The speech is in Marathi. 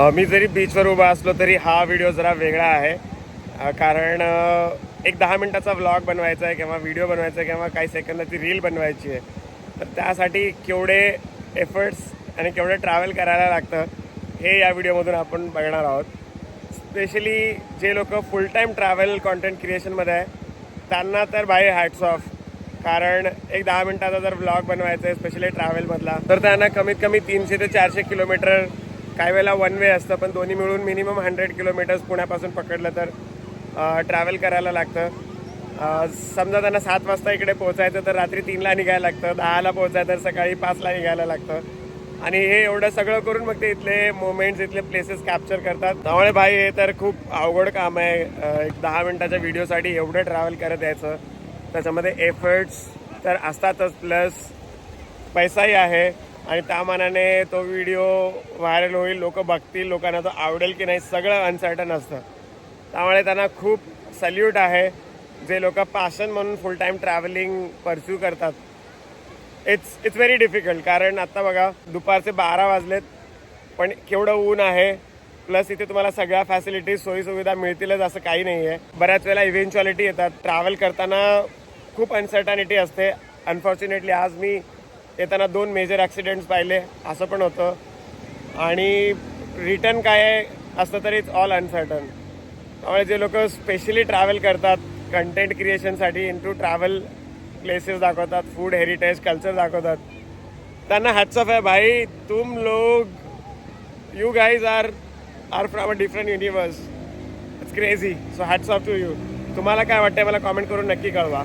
मी जरी बीचवर उभा असलो तरी हा व्हिडिओ जरा वेगळा आहे, कारण एक 10 मिनिटाचा व्लॉग बनवायचा आहे किंवा व्हिडिओ बनवायचा आहे किंवा काही सेकंदाची रील बनवायची आहे. तर त्यासाठी केवढे एफर्ट्स आणि केवढं ट्रॅव्हल करायला लागतं हे या व्हिडिओमधून आपण बघणार आहोत. स्पेशली जे लोक फुल टाईम ट्रॅव्हल कॉन्टेंट क्रिएशनमध्ये आहे त्यांना तर बाय हॅट्स ऑफ, कारण एक 10 मिनिटाचा जर व्लॉग बनवायचा आहे स्पेशली ट्रॅव्हलमधला तर त्यांना कमीत कमी 300 ते 400 किलोमीटर, काही वेळेला वन वे असतं पण दोन्ही मिळून मिनिमम 100 किलोमीटर्स पुण्यापासून पकडलं तर ट्रॅव्हल करायला लागतं. समजा त्यांना 7 वाजता इकडे पोहोचायचं तर रात्री 3ला निघायला लागतं, 10ला पोहोचायचं तर सकाळी 5ला निघायला लागतं. आणि हे एवढं सगळं करून मग ते इथले मोमेंट्स, इथले प्लेसेस कॅप्चर करतात. त्यामुळे भाई हे तर खूप अवघड काम आहे. एक 10 मिनिटाच्या व्हिडिओसाठी एवढं ट्रॅव्हल करत यायचं, त्याच्यामध्ये एफर्ट्स तर असतातच, प्लस पैसाही आहे. आणि त्या मानाने तो व्हिडिओ व्हायरल होईल, लोक बघतील, लोकांना तो आवडेल की नाही सगळं अनसर्टन असतं. त्यामुळे त्यांना खूप सल्यूट आहे जे लोक पॅशन म्हणून फुल टाईम ट्रॅव्हलिंग परस्यू करतात. इट्स व्हेरी डिफिकल्ट, कारण आत्ता बघा दुपारचे 12 वाजलेत पण केवढं ऊन आहे, प्लस इथे तुम्हाला सगळ्या फॅसिलिटीज सोयीसुविधा मिळतीलच असं काही नाही आहे. बऱ्याच वेळेला इव्हेंच्युअलिटी येतात. ट्रॅव्हल करताना खूप अनसर्टनिटी असते. अनफॉर्च्युनेटली आज मी येताना 2 मेजर ॲक्सिडेंट्स पाहिले, असं पण होतं. आणि रिटर्न काय असतं तरी इट्स ऑल अनसर्टन. त्यामुळे जे लोक स्पेशली ट्रॅव्हल करतात कंटेंट क्रिएशनसाठी, इंटू ट्रॅव्हल प्लेसेस दाखवतात, फूड हेरिटेज कल्चर दाखवतात, त्यांना हॅट्स ऑफ आहे भाई. तुम लोग, you guys are from a different universe. It's crazy. So hats off to you. तुम्हाला काय वाटतंय मला कॉमेंट करून नक्की कळवा.